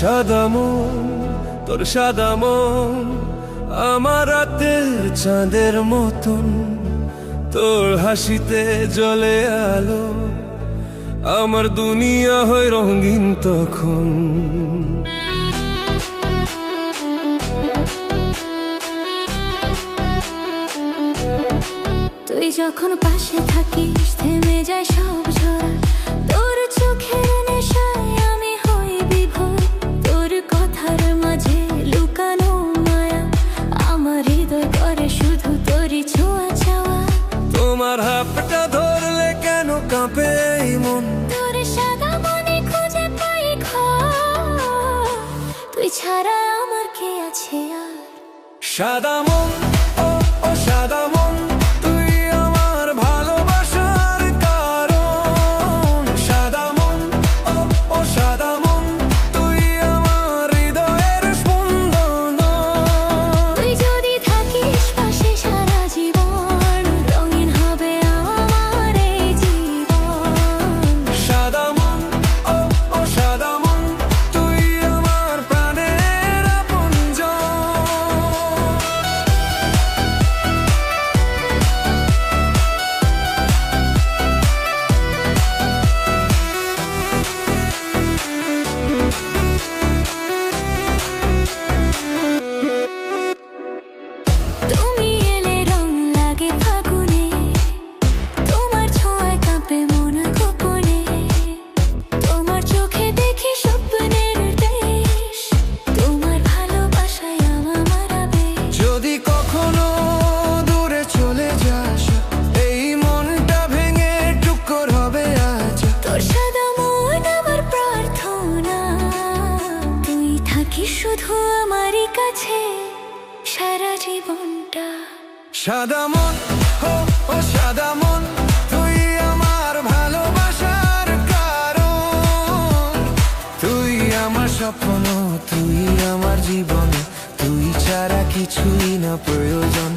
সাদা মন, তোর সাদা মন আমার রাতের চাঁদের মতন, তোর হাসিতে জ্বলে আলো, আমার দুনিয়া হয় রঙিন তখন। তুই যখন পাশে থাকিস থেমে যায় সব ঝড়, তোর চোখের নেশায় আমি হই বিভোর, তোর কথার মাঝে লুকানো মায়া, আমার হৃদয় করে শুধু তোরই ছোঁয়া চাওয়া। তোমার হাতটা ধরলে কেন কাঁপে এই মন, তোর সাদা মনে খুঁজে পাই ঘর, তুই ছাড়া আমার কে আছে আর। সাদা মন, ও ও সাদা মন, তুই আমার ভালোবাসার কারণ। সাদা মন, ও ও সাদা মন, তুই আমার হৃদয়ের স্পন্দন। তুই যদি থাকিস পাশে সারা জীবন, রঙিন হবে আমার এই জীবন। সাদা মন, ও ও সাদা মন, তুই আমার প্রাণের আপনজন। তুমি এলে রং লাগে ফাগুনে, তোমার ছোঁয়ায় কাঁপে মন গোপনে, তোমার চোখে দেখি স্বপ্নের দেশ, তোমার ভালোবাসায় আমার মারাবে। যদি কখনো দূরে চলে যাস, এই মনটা ভেঙে টুকর হবে আজ। তোর সাদা মন আমার প্রার্থনা, তুই থাকিস শুধু আমারই কাছে সারা জীবনটা। সাদা মন, ও ও সাদা মন, তুই আমার ভালোবাসার কারণ। তুই আমার স্বপ্ন, তুই আমার জীবন, তুই ছাড়া কিছুই না প্রয়োজন।